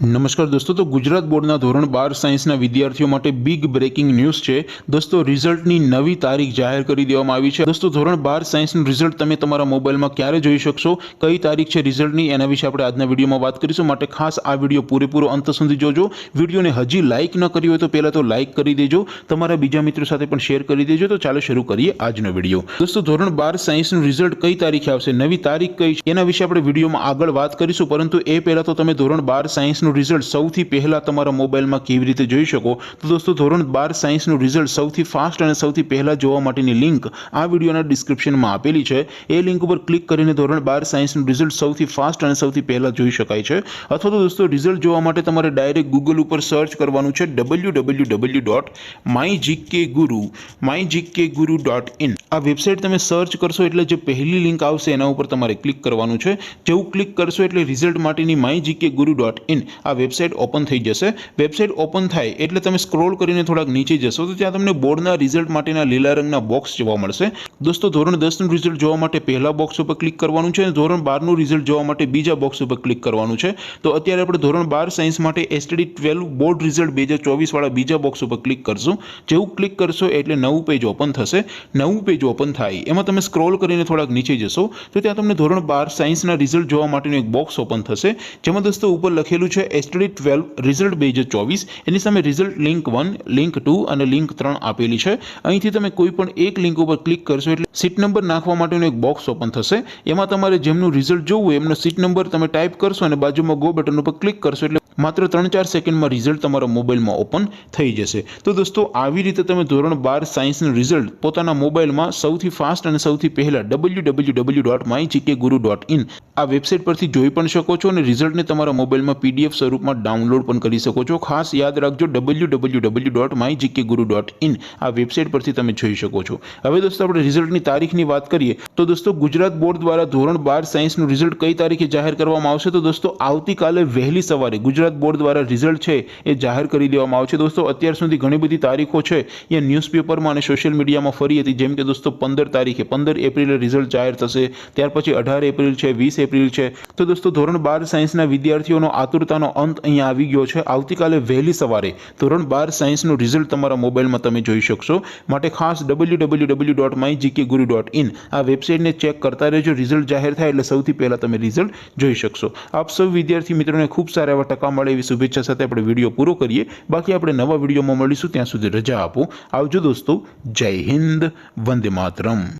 નમસ્કાર દોસ્તો, તો ગુજરાત બોર્ડના ધોરણ 12 સાયન્સના વિદ્યાર્થીઓ માટે બિગ બ્રેકિંગ ન્યૂઝ છે દોસ્તો। રિઝલ્ટની નવી તારીખ જાહેર કરી દેવામાં આવી છે દોસ્તો। ધોરણ 12 સાયન્સનું રિઝલ્ટ તમે તમારા મોબાઈલમાં ક્યારે જોઈ શકશો, કઈ તારીખ છે રિઝલ્ટની, એના વિશે આપણે આજના વિડીયોમાં વાત કરીશું। માટે ખાસ આ વિડીયો પૂરેપૂરો અંત સુધી જોજો। વિડીયોને હજી લાઇક ન કરી હોય તો પહેલાં તો લાઇક કરી દેજો, તમારા બીજા મિત્રો સાથે પણ શેર કરી દેજો। તો ચાલો શરૂ કરીએ આજનો વિડીયો દોસ્તો। ધોરણ 12 સાયન્સનું રિઝલ્ટ કઈ તારીખે આવશે, નવી તારીખ કઈ છે, એના વિશે આપણે વિડીયોમાં આગળ વાત કરીશું। પરંતુ એ પહેલાં તો તમે ધોરણ 12 સાયન્સનું રિઝલ્ટ સૌથી પહેલા તમારા મોબાઈલમાં કેવી રીતે જોઈ શકો, તો દોસ્તો ધોરણ 12 સાયન્સનું રિઝલ્ટ સૌથી ફાસ્ટ અને સૌથી પહેલા જોવા માટેની લિંક આ વિડીયોના ડિસ્ક્રિપ્શનમાં આપેલી છે। એ લિંક ઉપર ક્લિક કરીને ધોરણ 12 સાયન્સનું રિઝલ્ટ સૌથી ફાસ્ટ અને સૌથી પહેલા જોઈ શકાય છે। અથવા તો દોસ્તો રિઝલ્ટ જોવા માટે તમારે ડાયરેક્ટ ગૂગલ ઉપર સર્ચ કરવાનું છે www.mygkguru.in। આ વેબસાઇટ તમે સર્ચ કરશો એટલે જે પહેલી લિંક આવશે એના ઉપર તમારે ક્લિક કરવાનું છે। જેવું ક્લિક કરશો એટલે રિઝલ્ટ માટેની mygkguru.in આ વેબસાઇટ ઓપન થઈ જશે। વેબસાઇટ ઓપન થાય એટલે તમે સ્ક્રોલ કરીને થોડાક નીચે જશો તો ત્યાં તમને બોર્ડના રિઝલ્ટ માટેના લીલા રંગના બોક્સ જોવા મળશે દોસ્તો। ધોરણ 10 નું રિઝલ્ટ જોવા માટે પહેલા બોક્સ ઉપર ક્લિક કરવાનું છે અને ધોરણ 12 નું રિઝલ્ટ જોવા માટે બીજા બોક્સ ઉપર ક્લિક કરવાનું છે। તો અત્યારે આપણે ધોરણ 12 સાયન્સ માટે STD 12 બોર્ડ રિઝલ્ટ 2024 વાળા બીજા બોક્સ ઉપર ક્લિક કરશું। જેવું ક્લિક કરશો એટલે નવું પેજ ઓપન થશે। નવું પેજ ઓપન થાય એમાં તમે સ્ક્રોલ કરીને થોડાક નીચે જશો તો ત્યાં તમને ધોરણ 12 સાયન્સના રિઝલ્ટ જોવા માટેનું એક બોક્સ ઓપન થશે, જેમાં દોસ્તો ઉપર લખેલું છે STD 12 રિઝલ્ટ 2024। એની સામે રિઝલ્ટ લિંક 1, લિંક 2 અને લિંક 3 આપેલી છે। અહીંથી તમે કોઈ પણ એક લિંક ઉપર ક્લિક કરશો એટલે સીટ નંબર નાખવા માટેનું એક બોક્સ ઓપન થશે। એમાં તમારે જેમનું રિઝલ્ટ જોવું એમનો સીટ નંબર તમે ટાઈપ કરશો અને બાજુમાં ગો બટન ઉપર ક્લિક કરશો એટલે માત્ર 3-4 સેકન્ડમાં રિઝલ્ટ તમારા મોબાઈલમાં ઓપન થઈ જશે। તો દોસ્તો આવી રીતે તમે ધોરણ 12 સાયન્સનું રિઝલ્ટ પોતાના મોબાઈલમાં સૌથી ફાસ્ટ અને સૌથી પહેલા www.mygkguru.in આ વેબસાઇટ પરથી જોઈ પણ શકો છો અને રિઝલ્ટને તમારા મોબાઈલમાં PDF સ્વરૂપમાં ડાઉનલોડ પણ કરી શકો છો। ખાસ યાદ રાખજો www.mygkguru.in આ વેબસાઇટ પરથી તમે જોઈ શકો છો। હવે દોસ્તો આપણે રિઝલ્ટની તારીખની વાત કરીએ તો દોસ્તો ગુજરાત બોર્ડ દ્વારા ધોરણ 12 સાયન્સનું રિઝલ્ટ કઈ તારીખે જાહેર કરવામાં આવશે, તો દોસ્તો આવતીકાલે વહેલી સવારે ગુજરાત બોર્ડ દ્વારા રિઝલ્ટ છે એ જાહેર કરી દેવામાં આવશે। દોસ્તો અત્યાર સુધી ઘણી બધી તારીખો છે એ ન્યૂઝપેપરમાં અને સોશિયલ મીડિયામાં ફરી હતી, જેમ કે દોસ્તો 15 તારીખે 15 એપ્રિલે રિઝલ્ટ જાહેર થશે, ત્યાર પછી 18 એપ્રિલ છે, 20 એપ્રિલ છે। તો દોસ્તો ધોરણ 12 સાયન્સના વિદ્યાર્થીઓનો આતુરતાનો અંત અહીંયા આવી ગયો છે। આવતીકાલે વહેલી સવારે ધોરણ 12 સાયન્સનું રિઝલ્ટ તમારા મોબાઈલમાં તમે જોઈ શકશો। માટે ખાસ www.mygkguru.in આ વેબસાઇટને ચેક કરતા રહેજો। રિઝલ્ટ જાહેર થાય એટલે સૌથી પહેલા તમે રિઝલ્ટ જોઈ શકશો। આપ સૌ વિદ્યાર્થી મિત્રોને ખૂબ સારા એવા ટકા મળે એવી શુભેચ્છા સાથે આપણે વિડીયો પૂરો કરીએ। બાકી આપણે નવા વિડીયોમાં મળીશું, ત્યાં સુધી રજા આપો। આવજો દોસ્તો, જય હિન્દ, વંદે માતરમ।